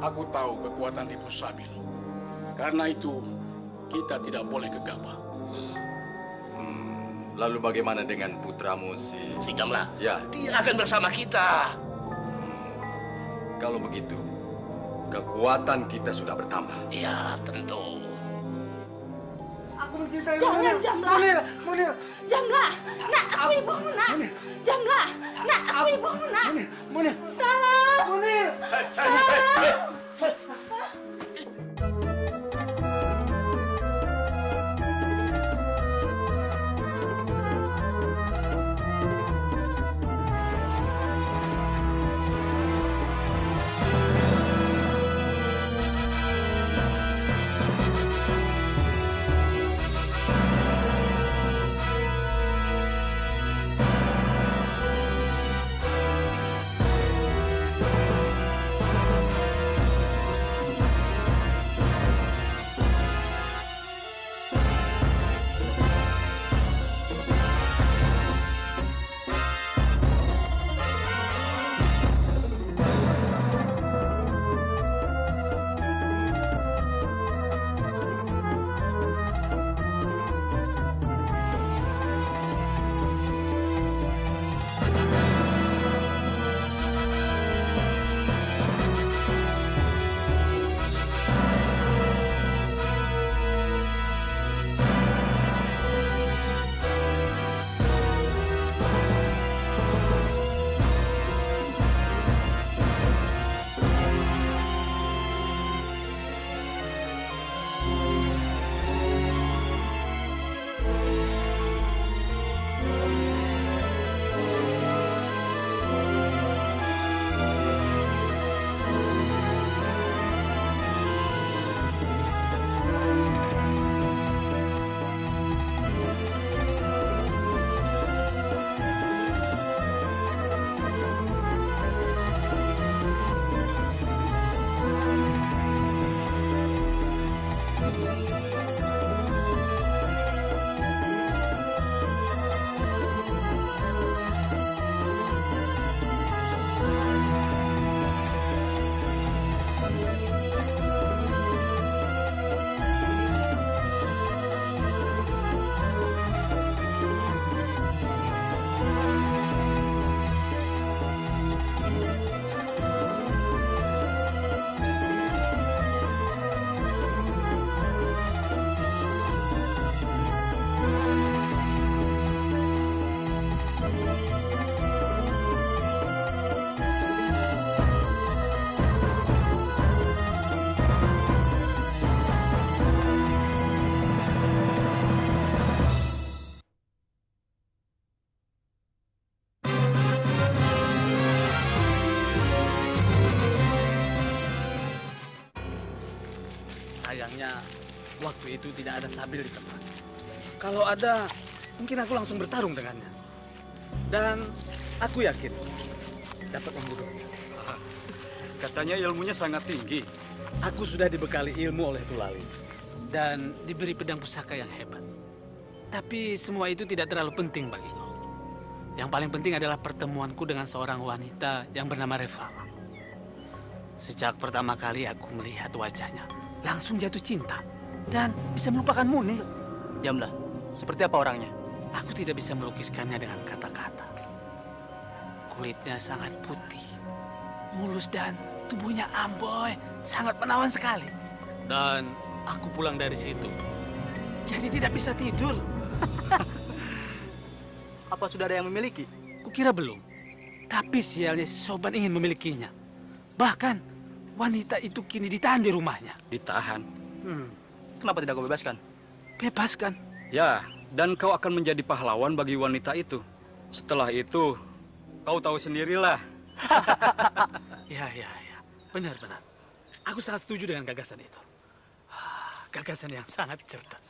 Aku tahu kekuatan Ibu Sabil. Karena itu, kita tidak boleh gegabah. Lalu bagaimana dengan putramu Si Jamlah? Ya. Dia akan bersama kita. Kalau begitu, kekuatan kita sudah bertambah. Iya, tentu. Aku mencintai Jangan, Jamlah. Munir. Jamlah, nak, aku ibumu, nak. Jamlah, nak, aku ibumu, nak. Munir. Tolong. Munir. Sayangnya waktu itu tidak ada Sabil di tempat. Kalau ada, mungkin aku langsung bertarung dengannya. Dan aku yakin dapat membunuhnya. Katanya ilmunya sangat tinggi. Aku sudah dibekali ilmu oleh Tulali dan diberi pedang pusaka yang hebat. Tapi semua itu tidak terlalu penting bagiku. Yang paling penting adalah pertemuanku dengan seorang wanita yang bernama Revala. Sejak pertama kali aku melihat wajahnya, langsung jatuh cinta dan bisa melupakan Munir. Jamlah, seperti apa orangnya? Aku tidak bisa melukiskannya dengan kata-kata. Kulitnya sangat putih, mulus dan tubuhnya amboy, sangat menawan sekali. Dan aku pulang dari situ, jadi tidak bisa tidur. Apa sudah ada yang memiliki? Kukira belum, tapi sialnya Soban ingin memilikinya. Bahkan wanita itu kini ditahan di rumahnya. Ditahan? Kenapa tidak kau bebaskan? Bebaskan? Ya, dan kau akan menjadi pahlawan bagi wanita itu. Setelah itu, kau tahu sendirilah. Ya. Benar. Aku sangat setuju dengan gagasan itu. Gagasan yang sangat cerdas.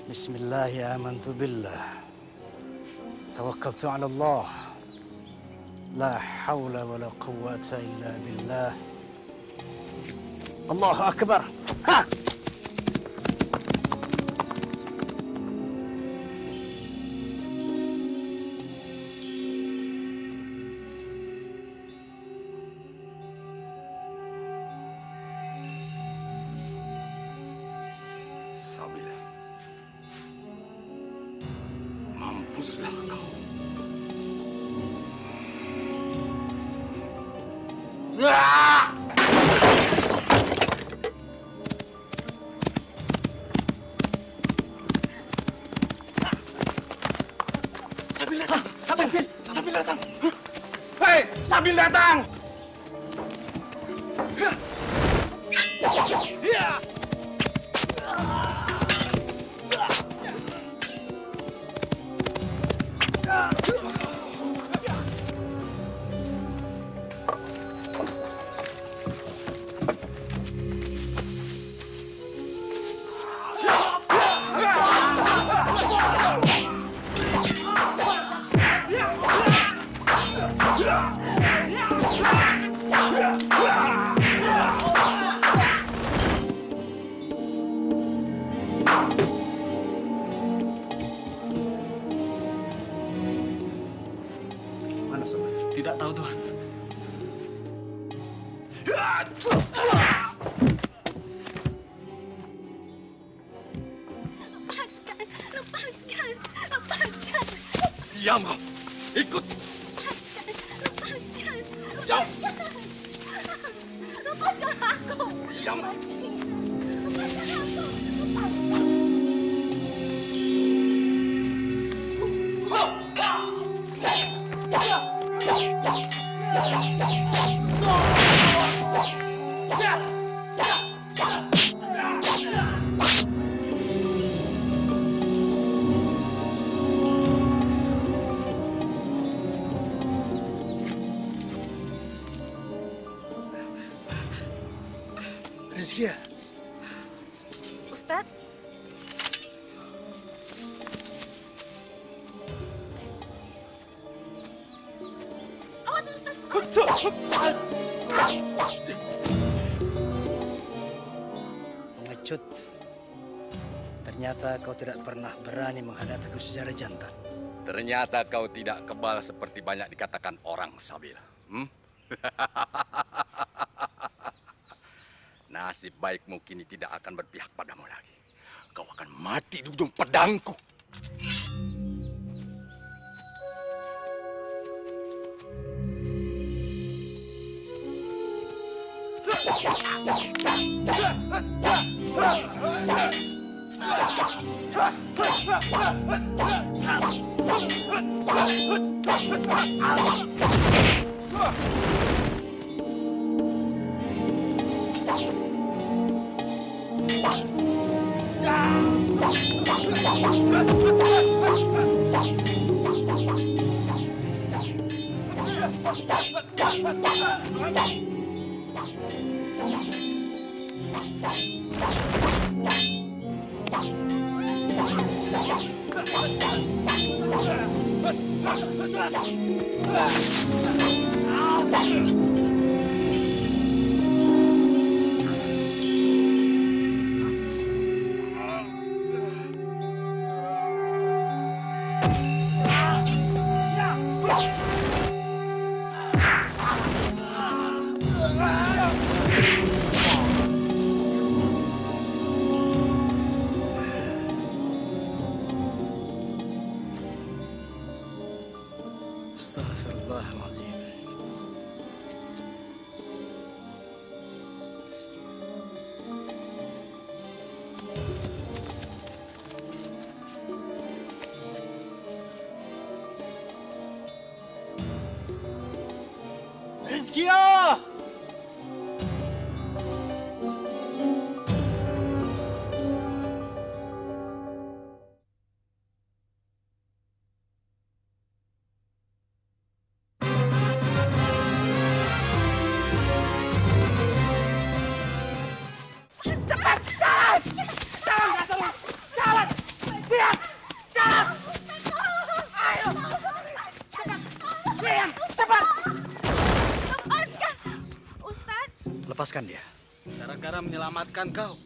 بسم الله آمنت بالله توكلت على الله لا حول ولا قوة إلا بالله الله أكبر ها Sabila, mampuslah kau. Sabil datang! Sabil datang! Hei, Sabil datang! Mana sobat? Tidak tahu, Tuhan. Lepaskan. Diam kau. Ikut. Diam. Lepaskan aku. Diam. Lepaskan aku. Rizkia, Ustadz, awas Ustadz. pengecut. Ternyata kau tidak pernah berani menghadapiku secara jantan. Ternyata kau tidak kebal seperti banyak dikatakan orang, Sabil. Nasib baikmu kini tidak akan berpihak padamu lagi. Kau akan mati di ujung pedangku. Astagfirullahaladzim. Rizkia! Serahkan dia. Gara-gara menyelamatkan kau,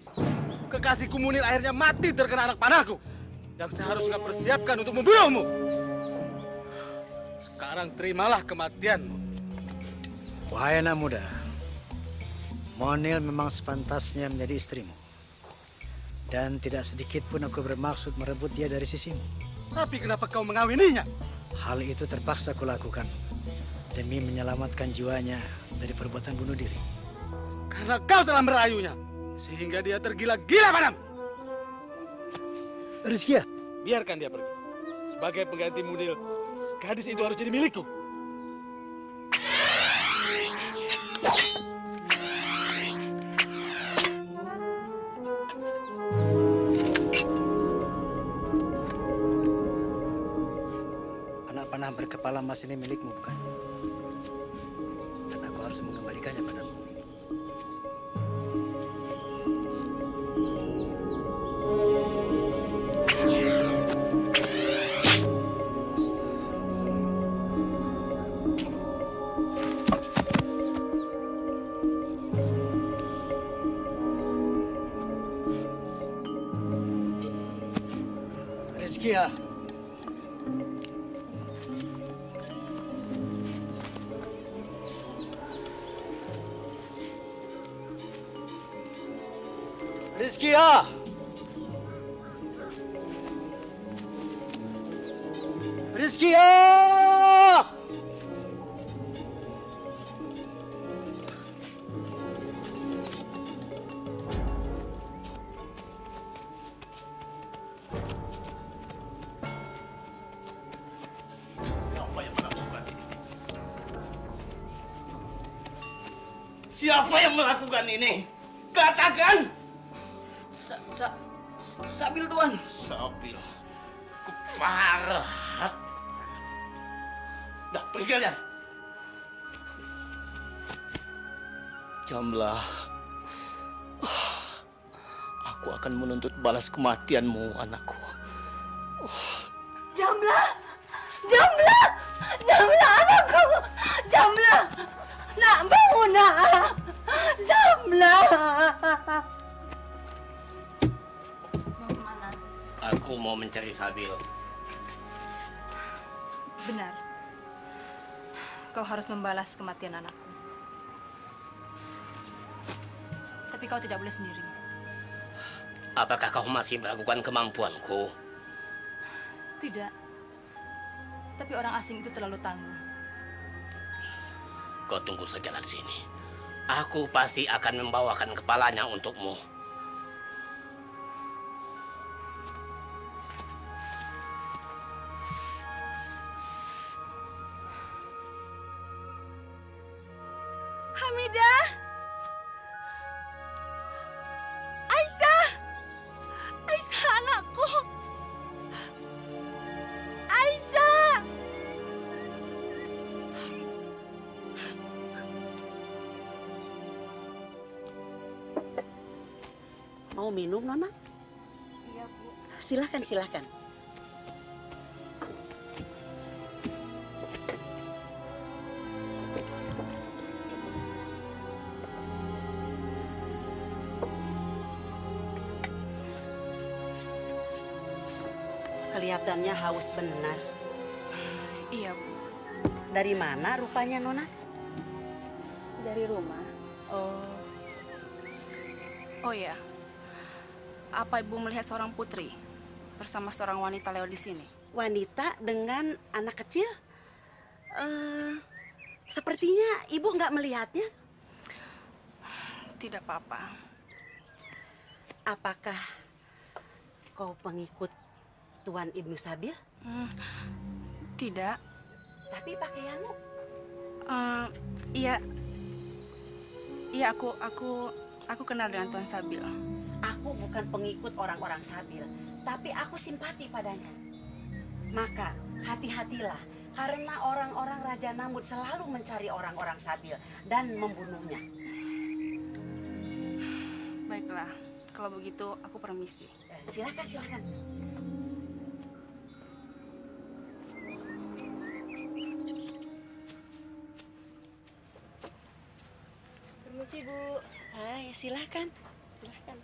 kekasihku Munir akhirnya mati terkena anak panahku yang seharusnya persiapkan untuk membunuhmu. Sekarang terimalah kematianmu. Wahai anak muda, Monil memang sepantasnya menjadi istrimu. Dan tidak sedikit pun aku bermaksud merebut dia dari sisimu. Tapi kenapa kau mengawininya? Hal itu terpaksa kulakukan demi menyelamatkan jiwanya dari perbuatan bunuh diri. Karena kau telah merayunya, sehingga dia tergila-gila padamu. Rizkia, biarkan dia pergi. Sebagai pengganti Munil, gadis itu harus jadi milikku. anak panah berkepala emas ini milikmu, bukan? Dan aku harus mengembalikannya padamu. Rizkia. Rizkia. Rizkia. Siapa yang melakukan ini? Katakan! Sabil, Tuan. Sabil. Keparat. Dah, pergi kalian. Jamlah. Aku akan menuntut balas kematianmu, anakku. Jamlah! Jamlah! Jamlah anakku! Jamlah! Nak, bangun nak! Jamlah! Mau kemana? Aku mau mencari Sabil. Benar. Kau harus membalas kematian anakku. Tapi kau tidak boleh sendiri. Apakah kau masih meragukan kemampuanku? Tidak. Tapi orang asing itu terlalu tangguh. Kau tunggu saja di sini. Aku pasti akan membawakan kepalanya untukmu. Hamidah! Aisyah! Aisyah anakku! Aisyah! Mau minum, Nona? Iya, Bu. Silahkan, silahkan. Kelihatannya haus benar. Iya, Bu. Dari mana rupanya, Nona? Dari rumah. Oh, Oh ya. Apa Ibu melihat seorang putri bersama seorang wanita lewat di sini? wanita dengan anak kecil? Sepertinya Ibu nggak melihatnya. Tidak apa-apa. Apakah kau pengikut Tuan Ibnu Sabil? Tidak. Tapi pakaianmu? Iya. Iya, aku kenal dengan Tuan Sabil. Aku bukan pengikut orang-orang Sabil, tapi aku simpati padanya. Maka hati-hatilah, karena orang-orang Raja Namut selalu mencari orang-orang Sabil dan membunuhnya. Baiklah, kalau begitu aku permisi. Silakan, silakan. Permisi, Bu. Hai, silakan. Silakan.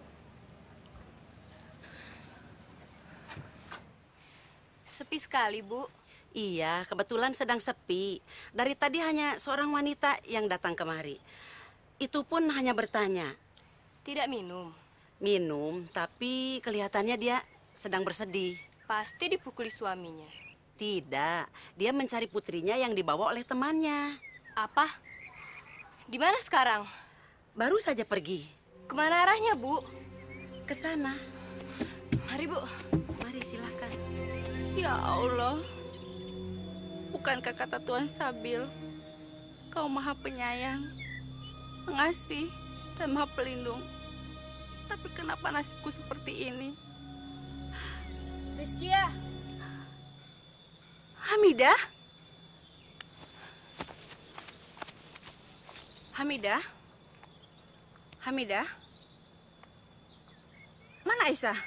Sepi sekali, Bu. Iya, kebetulan sedang sepi. Dari tadi hanya seorang wanita yang datang kemari. Itu pun hanya bertanya. Tidak minum? Minum, tapi kelihatannya dia sedang bersedih. Pasti dipukuli suaminya. Tidak, dia mencari putrinya yang dibawa oleh temannya. Apa? Di mana sekarang? Baru saja pergi. Kemana arahnya, Bu? Ke sana. Mari, Bu. Mari, silakan. Ya Allah, bukankah kata Tuhan Sabil, Kau Maha Penyayang, Pengasih, dan Maha Pelindung? Tapi kenapa nasibku seperti ini? Rizkia. Hamidah? Hamidah? Hamidah? Mana Aisyah?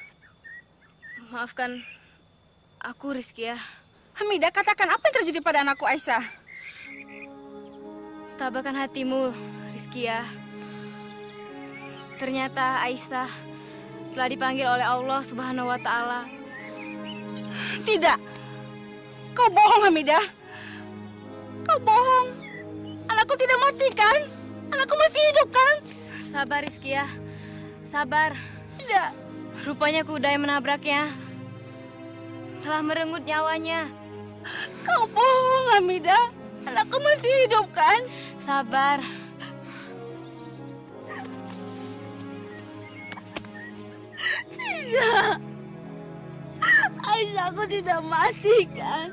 Maafkan aku, Rizkia. Hamidah, katakan apa yang terjadi pada anakku Aisyah? Tabahkan hatimu, Rizkia. Ternyata Aisyah telah dipanggil oleh Allah Subhanahu wa Ta'ala. Tidak. Kau bohong, Hamidah. Kau bohong. Anakku tidak mati, kan? Anakku masih hidup, kan? Sabar, Rizkia. Sabar. Tidak. Rupanya kuda yang menabraknya telah merenggut nyawanya. Kau bohong, Hamidah. Anakku masih hidup, kan? Sabar. Tidak. Aisyahku tidak mati, kan?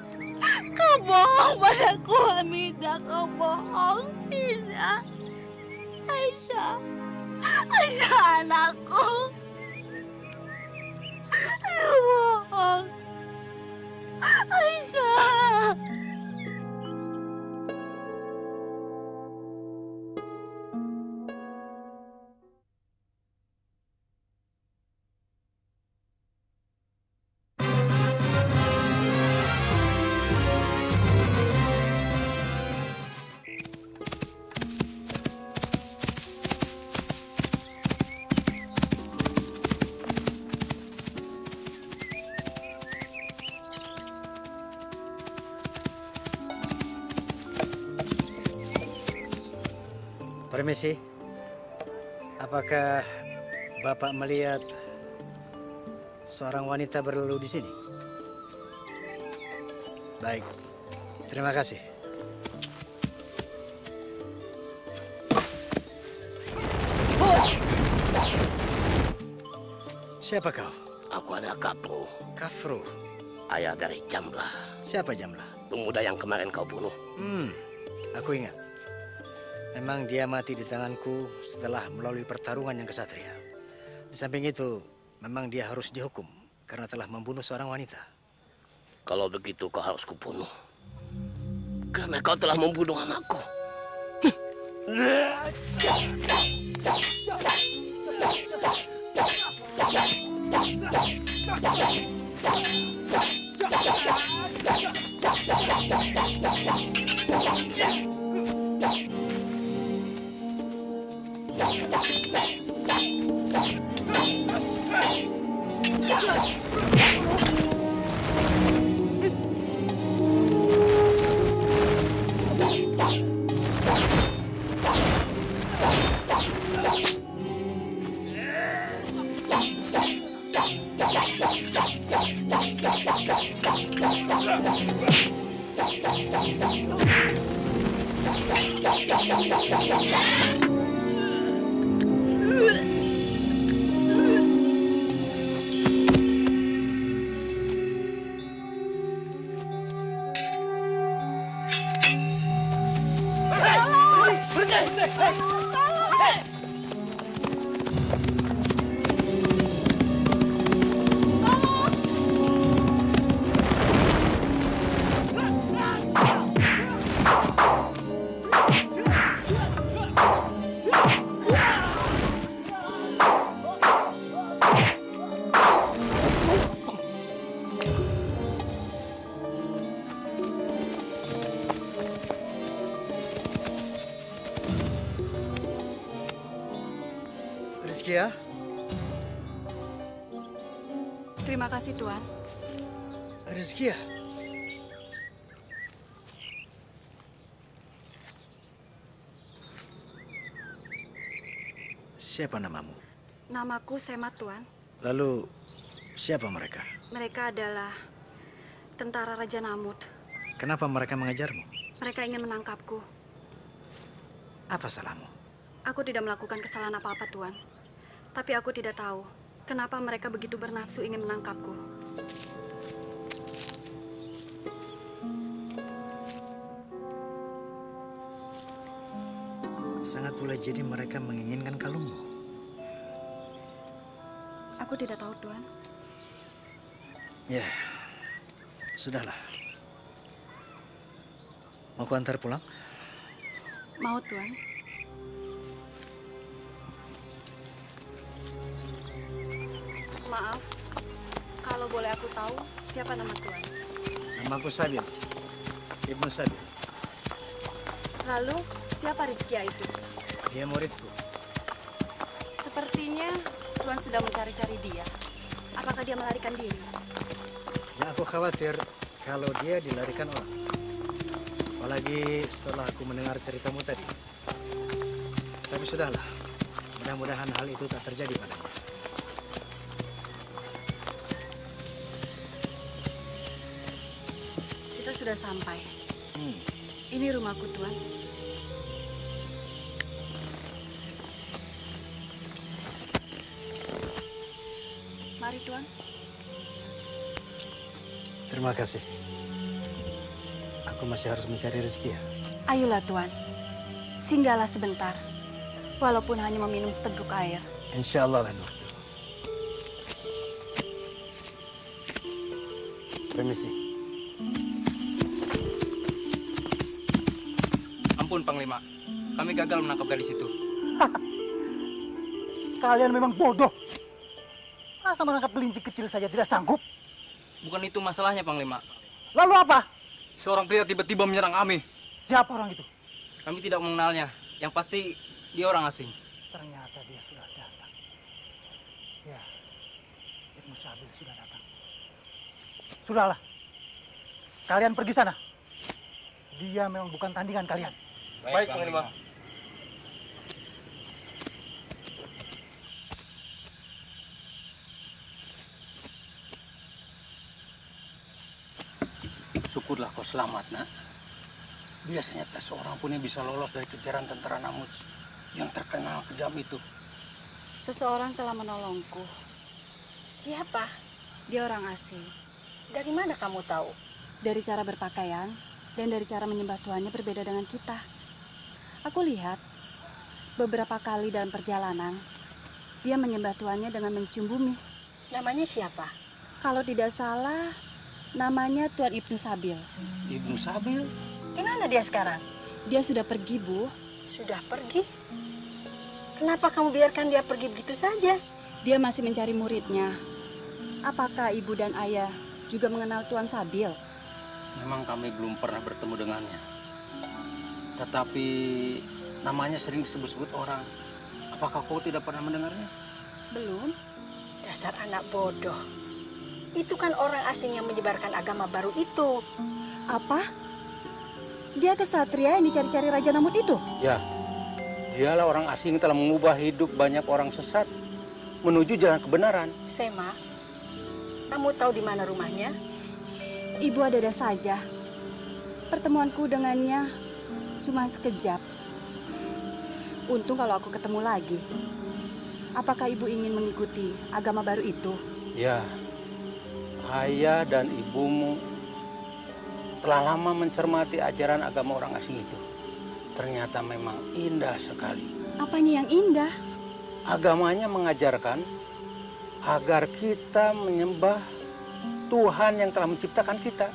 Kau bohong padaku, Hamidah. Kau bohong. Tidak. Aisyah. Aisyah anakku. Kau bohong. Aisyah. Permisi, apakah Bapak melihat seorang wanita berlalu di sini? Baik, terima kasih. Siapa kau? Aku adalah Kafru. Kafru? Ayah dari Jamlah. Siapa Jamlah? Pemuda yang kemarin kau bunuh. Aku ingat. Memang dia mati di tanganku setelah melalui pertarungan yang kesatria. Di samping itu, memang dia harus dihukum karena telah membunuh seorang wanita. Kalau begitu kau harus kubunuh. Karena kau telah membunuh anakku. Rizkia. Terima kasih, Tuan. Rizkia. Siapa namamu? Namaku Sema, Tuan. Lalu, siapa mereka? Mereka adalah tentara Raja Namut. Kenapa mereka mengejarmu? Mereka ingin menangkapku. Apa salahmu? Aku tidak melakukan kesalahan apa-apa, Tuan. Tapi aku tidak tahu kenapa mereka begitu bernafsu ingin menangkapku. Sangat boleh jadi mereka menginginkan kalungmu. Aku tidak tahu, Tuan. Ya, sudahlah. Mau ku antar pulang? Mau, Tuan. Maaf, kalau boleh aku tahu siapa nama Tuan? Namaku Sabil, Ibnu Sabil. Lalu, siapa Rizkia itu? Dia muridku. Sepertinya Tuan sedang mencari-cari dia. Apakah dia melarikan diri? Ya, aku khawatir kalau dia dilarikan orang. Apalagi setelah aku mendengar ceritamu tadi. Tapi sudahlah, mudah-mudahan hal itu tak terjadi padanya. Kita sudah sampai. Ini rumahku, Tuan. Mari, Tuan. Terima kasih. Aku masih harus mencari rezeki ya. Ayolah, Tuan. Singgahlah sebentar. Walaupun hanya meminum seteguk air. Insya Allah, lain waktu. Permisi. Ampun, Panglima. Kami gagal menangkap gadis itu. Kalian memang bodoh. Masa menangkap kelinci kecil saja tidak sanggup? Bukan itu masalahnya, Panglima. Lalu apa? Seorang pria tiba-tiba menyerang kami. Siapa orang itu? Kami tidak mengenalnya. Yang pasti dia orang asing. Ternyata dia sudah datang. Ya, Ibnu Sabil sudah datang. Sudahlah, kalian pergi sana. Dia memang bukan tandingan kalian. Baik, Panglima. Syukurlah kau selamat, nak. Biasanya tak seorang pun yang bisa lolos dari kejaran tentara Namut yang terkenal kejam itu. Seseorang telah menolongku. Siapa? Dia orang asing. Dari mana kamu tahu? Dari cara berpakaian dan dari cara menyembah Tuhannya berbeda dengan kita. Aku lihat beberapa kali dalam perjalanan dia menyembah Tuhannya dengan mencium bumi. Namanya siapa? Kalau tidak salah, namanya Tuan Ibnu Sabil. Ibnu Sabil? Di mana dia sekarang? Dia sudah pergi, Bu. Sudah pergi? Kenapa kamu biarkan dia pergi begitu saja? Dia masih mencari muridnya. Apakah ibu dan ayah juga mengenal Tuan Sabil? Memang kami belum pernah bertemu dengannya. Tetapi namanya sering disebut-sebut orang. Apakah kau tidak pernah mendengarnya? Belum. Dasar anak bodoh. Itu kan orang asing yang menyebarkan agama baru itu. Apa? Dia kesatria yang dicari-cari Raja Namut itu? Ya, dialah orang asing yang telah mengubah hidup banyak orang sesat menuju jalan kebenaran. Sema, kamu tahu di mana rumahnya? Ibu ada-ada saja. Pertemuanku dengannya cuma sekejap. Untung kalau aku ketemu lagi. Apakah ibu ingin mengikuti agama baru itu? Ya, ayah dan ibumu telah lama mencermati ajaran agama orang asing itu. Ternyata memang indah sekali. Apanya yang indah? Agamanya mengajarkan agar kita menyembah Tuhan yang telah menciptakan kita.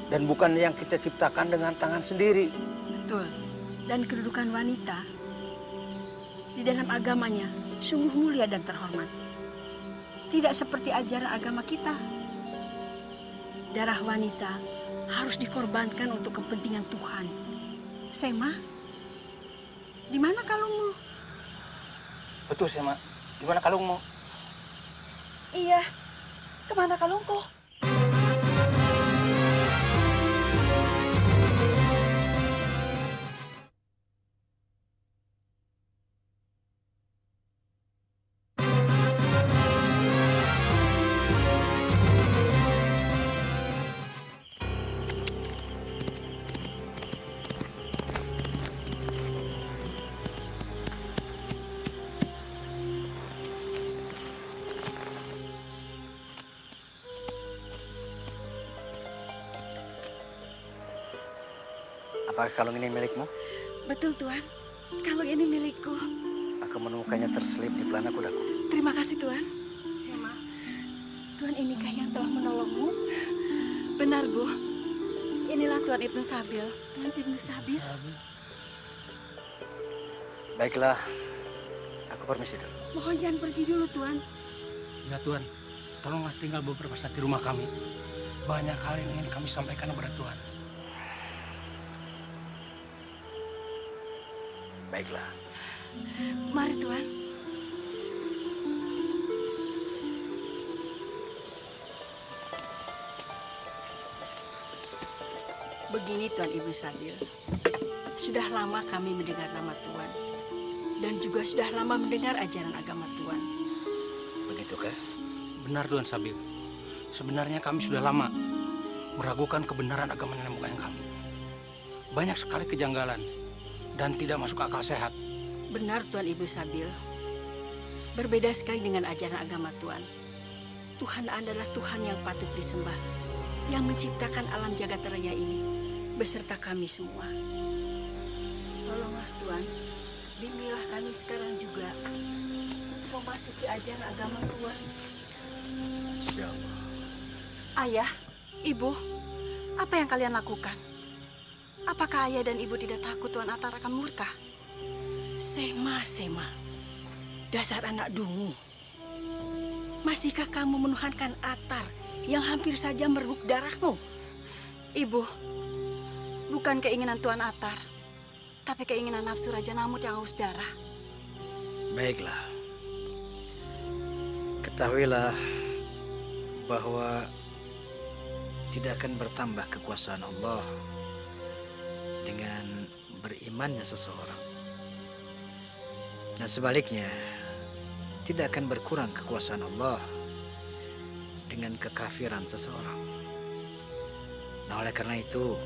Dan bukan yang kita ciptakan dengan tangan sendiri. Betul. Dan kedudukan wanita di dalam agamanya sungguh mulia dan terhormat. Tidak seperti ajaran agama kita. Darah wanita harus dikorbankan untuk kepentingan Tuhan. Sema, di mana kalungmu? Betul, Sema. Gimana kalungmu? Iya. Kemana kalungku? Apakah kalung ini milikmu? Betul, Tuan. Kalung ini milikku. Aku menemukannya terselip di pelana kudaku. Terima kasih, Tuan. Sema, Tuan inikah yang telah menolongmu? Benar, Bu. Inilah Tuan Ibnu Sabil. Tuan Ibnu Sabil? Baiklah, aku permisi dulu. Mohon jangan pergi dulu, Tuan. Ya, Tuan. Tolonglah tinggal beberapa saat di rumah kami. Banyak hal yang ingin kami sampaikan kepada Tuan. Baiklah. Mari, Tuan. Begini, Tuan Ibnu Sabil. Sudah lama kami mendengar nama Tuan. Dan juga sudah lama mendengar ajaran agama Tuan. Begitukah? Benar, Tuan Sabil. Sebenarnya kami sudah lama meragukan kebenaran agama nenek moyang kami. Banyak sekali kejanggalan dan tidak masuk akal sehat. Benar, Tuan Ibnu Sabil. Berbeda sekali dengan ajaran agama Tuan. Tuhan adalah Tuhan yang patut disembah, yang menciptakan alam jagat raya ini, beserta kami semua. Tolonglah Tuan, bimbinglah kami sekarang juga untuk memasuki ajaran agama Tuan. Insyaallah. Ayah, Ibu, apa yang kalian lakukan? Apakah ayah dan ibu tidak takut Tuan Atar akan murka? Sema, dasar anak dungu. Masihkah kamu menuhankan Atar yang hampir saja merenggut darahmu? Ibu, bukan keinginan Tuan Atar, tapi keinginan nafsu Raja Namut yang haus darah. Baiklah. Ketahuilah bahwa tidak akan bertambah kekuasaan Allah dengan berimannya seseorang. Dan sebaliknya, tidak akan berkurang kekuasaan Allah dengan kekafiran seseorang. Nah, oleh karena itu,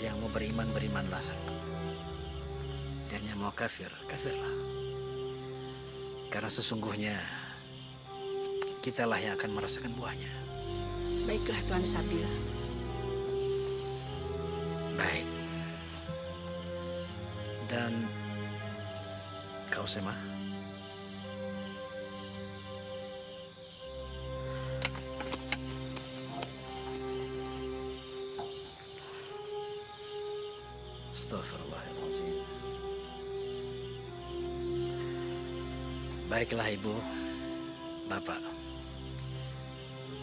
yang mau beriman, berimanlah. Dan yang mau kafir, kafirlah. Karena sesungguhnya, kitalah yang akan merasakan buahnya. Baiklah, Tuan Sabil. Baik. Dan kau, Sema? Astagfirullahaladzim. Baiklah, Ibu, Bapak.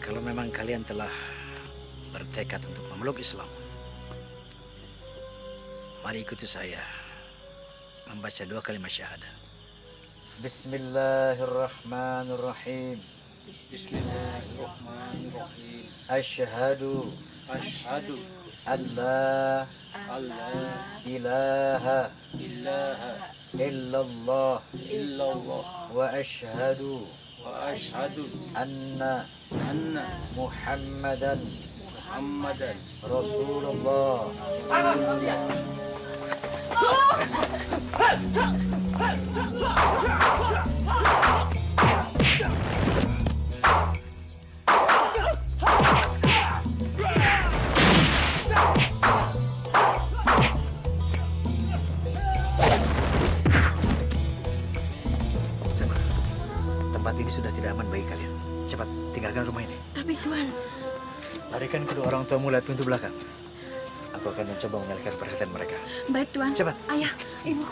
Kalau memang kalian telah bertekad untuk memeluk Islam, mari ikuti saya membaca 2 kalimat syahadah. Bismillahirrahmanirrahim. Bismillahirrahmanirrahim. Asyhadu an la ilaha illallah wa asyhadu anna Muhammadan Rasulullah. Tempat ini sudah tidak aman bagi kalian. Cepat tinggalkan rumah ini. Tapi Tuan, larikan kedua orang tuamu lewat pintu belakang. Aku akan mencoba mengalihkan perhatian mereka. Baik, Tuan. Cepat. Ayah, Ibu.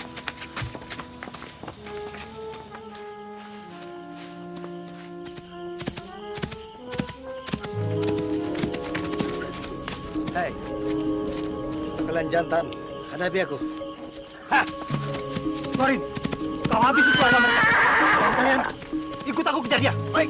Hai, kalian jantan, hadapi aku. Lorin, Kau habis itu anak mereka. Dan kalian ikut aku kejar dia. Baik.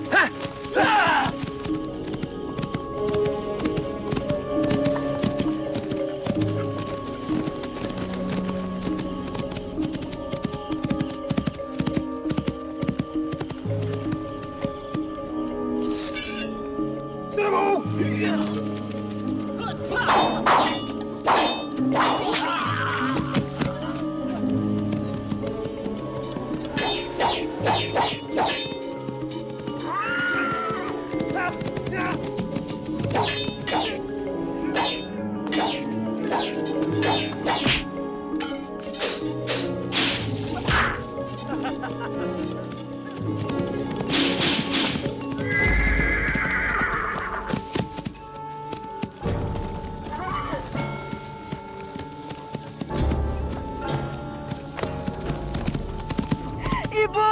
Ibu,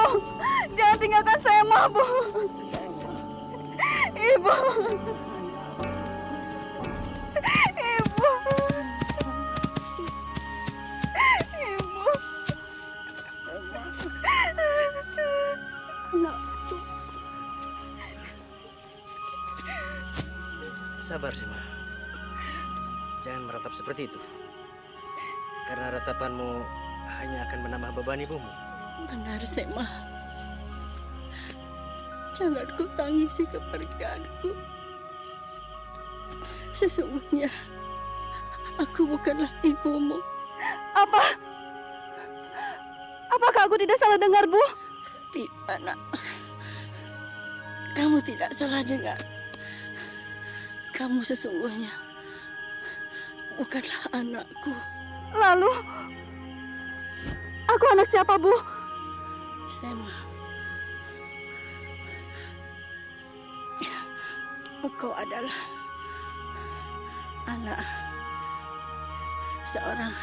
jangan tinggalkan Sema, Bu. Ibu. Ibu. Ibu. Anakku. Sabar, Sema. Jangan meratap seperti itu. Karena ratapanmu hanya akan menambah beban ibumu. Benar, Sema. Jangan kau tangisi kepergianku. Sesungguhnya aku bukanlah ibumu. Apakah aku tidak salah dengar, Bu? Tidak, Nak. Kamu tidak salah dengar. Kamu sesungguhnya bukanlah anakku. Lalu, aku anak siapa, Bu? Sema. Engkau adalah anak seorang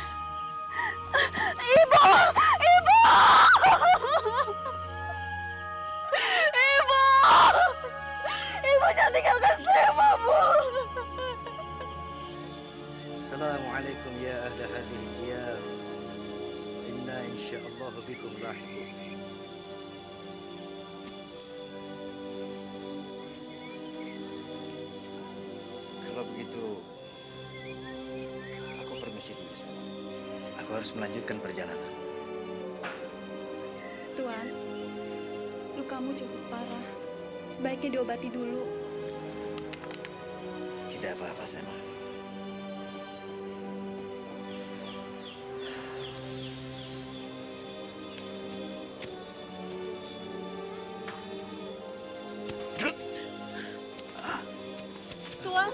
ibu. Ibu! Ibu! Ibu jangan tinggalkan Sema, Bu. Assalamualaikum ya ahla hadhihi diyar. Inna insyaallah bikum lahiqun. Kalau begitu, aku permisi dulu, Sema. Aku harus melanjutkan perjalanan. Tuan, lukamu cukup parah. Sebaiknya diobati dulu. Tidak apa-apa, Sema. Tuan.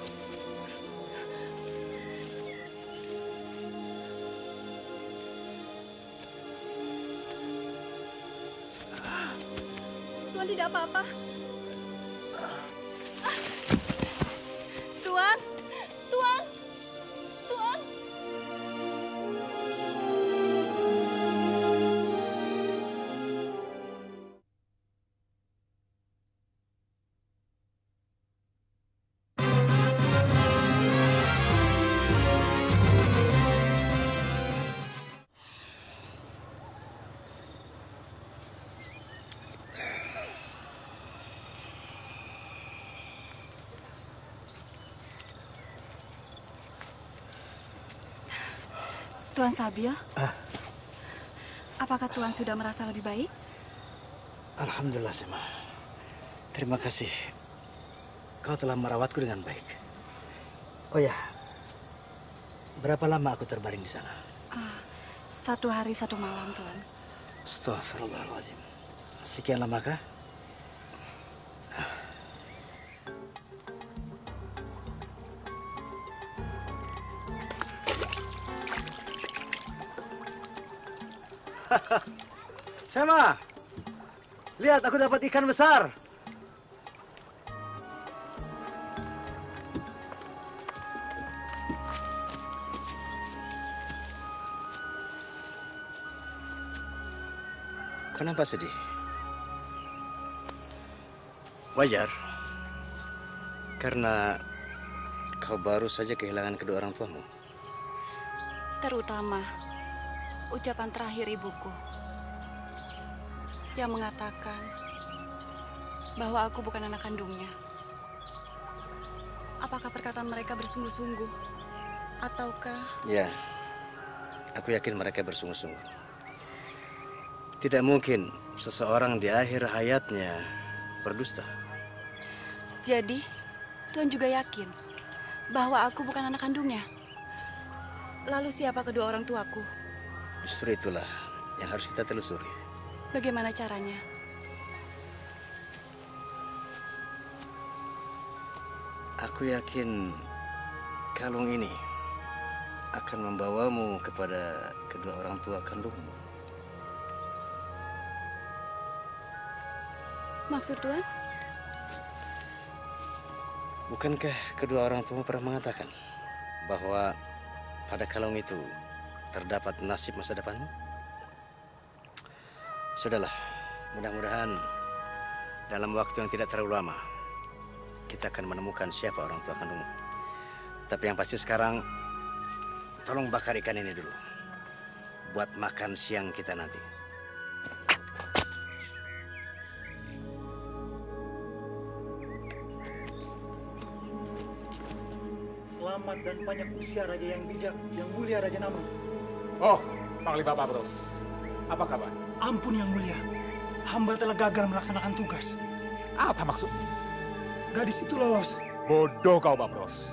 Tuan tidak apa-apa. Tuan. Tuan. Tuan. Tuan Sabil, apakah Tuan sudah merasa lebih baik? Alhamdulillah, Sema. Terima kasih. Kau telah merawatku dengan baik. Oh ya, berapa lama aku terbaring di sana? 1 hari 1 malam, Tuan. Astaghfirullahaladzim. Sekian lamakah? Sema, lihat aku dapat ikan besar. Kenapa sedih? Wajar, karena kau baru saja kehilangan kedua orang tuamu. Terutama ucapan terakhir ibuku. yang mengatakan bahwa aku bukan anak kandungnya. Apakah perkataan mereka bersungguh-sungguh? Ataukah... Ya, aku yakin mereka bersungguh-sungguh. Tidak mungkin seseorang di akhir hayatnya berdusta. Jadi, Tuhan juga yakin bahwa aku bukan anak kandungnya. Lalu siapa kedua orang tuaku? Justru itulah yang harus kita telusuri. Bagaimana caranya? Aku yakin kalung ini akan membawamu kepada kedua orang tua kandungmu. Maksud Tuhan? Bukankah kedua orang tuamu pernah mengatakan bahwa pada kalung itu terdapat nasib masa depanmu? Sudahlah, mudah-mudahan dalam waktu yang tidak terlalu lama kita akan menemukan siapa orang tua kandungmu. Tapi yang pasti sekarang, tolong bakar ikan ini dulu buat makan siang kita nanti. Selamat dan panjang usia Raja yang bijak, yang mulia Raja Namrud. Oh, Panglima Babros. Apa kabar? Ampun yang mulia, hamba telah gagal melaksanakan tugas. Apa maksudnya? Gadis itu lolos. Bodoh kau, Babros.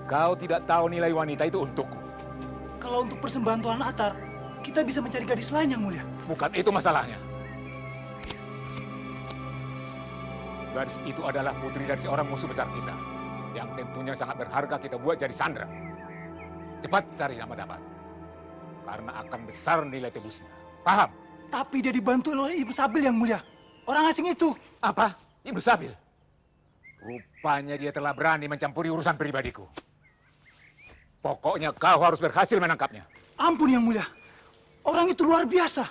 Kau tidak tahu nilai wanita itu untukku. Kalau untuk persembahan Tuan Atar, kita bisa mencari gadis lain yang mulia. Bukan itu masalahnya. Gadis itu adalah putri dari seorang musuh besar kita, yang tentunya sangat berharga kita buat jadi sandera. Cepat cari sama dapat, karena akan besar nilai tebusnya. Paham? Tapi dia dibantu oleh Ibnu Sabil yang mulia. Orang asing itu. Apa? Ibnu Sabil? Rupanya dia telah berani mencampuri urusan pribadiku. Pokoknya kau harus berhasil menangkapnya. Ampun yang mulia. Orang itu luar biasa.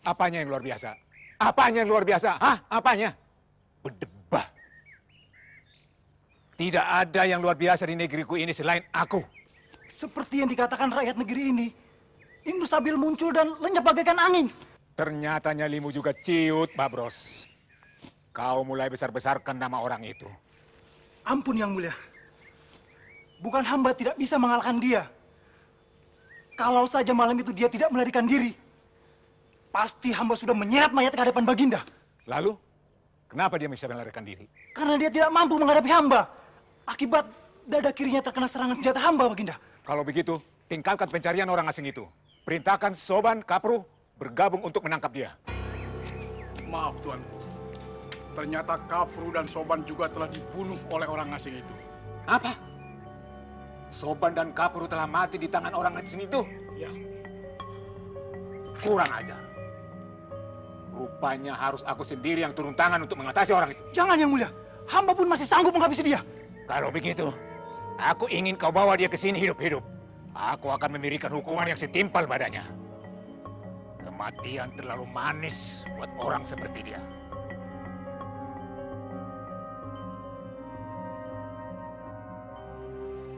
Apanya yang luar biasa? Apanya yang luar biasa? Hah? Apanya? Berdebah. Tidak ada yang luar biasa di negeriku ini selain aku. Seperti yang dikatakan rakyat negeri ini, Ibnu Sabil muncul dan lenyap bagaikan angin. Ternyata nyalimu juga ciut, Babros. Kau mulai besar-besarkan nama orang itu. Ampun yang mulia. Bukan hamba tidak bisa mengalahkan dia. Kalau saja malam itu dia tidak melarikan diri, pasti hamba sudah menyeret mayat ke hadapan Baginda. Lalu, kenapa dia bisa melarikan diri? Karena dia tidak mampu menghadapi hamba. Akibat dada kirinya terkena serangan senjata hamba, Baginda. Kalau begitu, tinggalkan pencarian orang asing itu. Perintahkan Soban, Kapru, bergabung untuk menangkap dia. Maaf, Tuan. Ternyata Kapru dan Soban juga telah dibunuh oleh orang asing itu. Apa? Soban dan Kapru telah mati di tangan orang asing itu? Ya. Kurang ajar. Rupanya harus aku sendiri yang turun tangan untuk mengatasi orang itu. Jangan yang mulia. Hamba pun masih sanggup menghabisi dia. Kalau begitu, aku ingin kau bawa dia ke sini hidup-hidup. Aku akan memberikan hukuman yang setimpal badannya. Kematian terlalu manis buat orang seperti dia.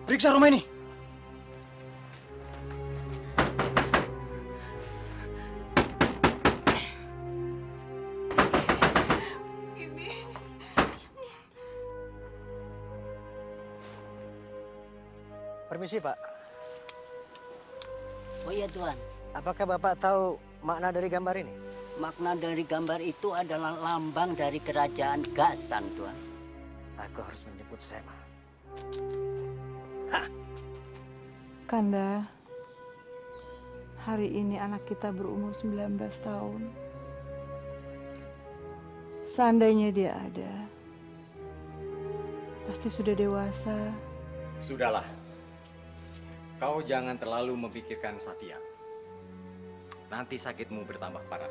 Periksa rumah ini. Permisi, Pak. Oh iya, Tuan. Apakah Bapak tahu makna dari gambar ini? Makna dari gambar itu adalah lambang dari kerajaan Gasan, Tuan. Aku harus menjemput Sema. Kanda, hari ini anak kita berumur 19 tahun. Seandainya dia ada, pasti sudah dewasa. Sudahlah. Kau jangan terlalu memikirkan Satya. Nanti sakitmu bertambah parah.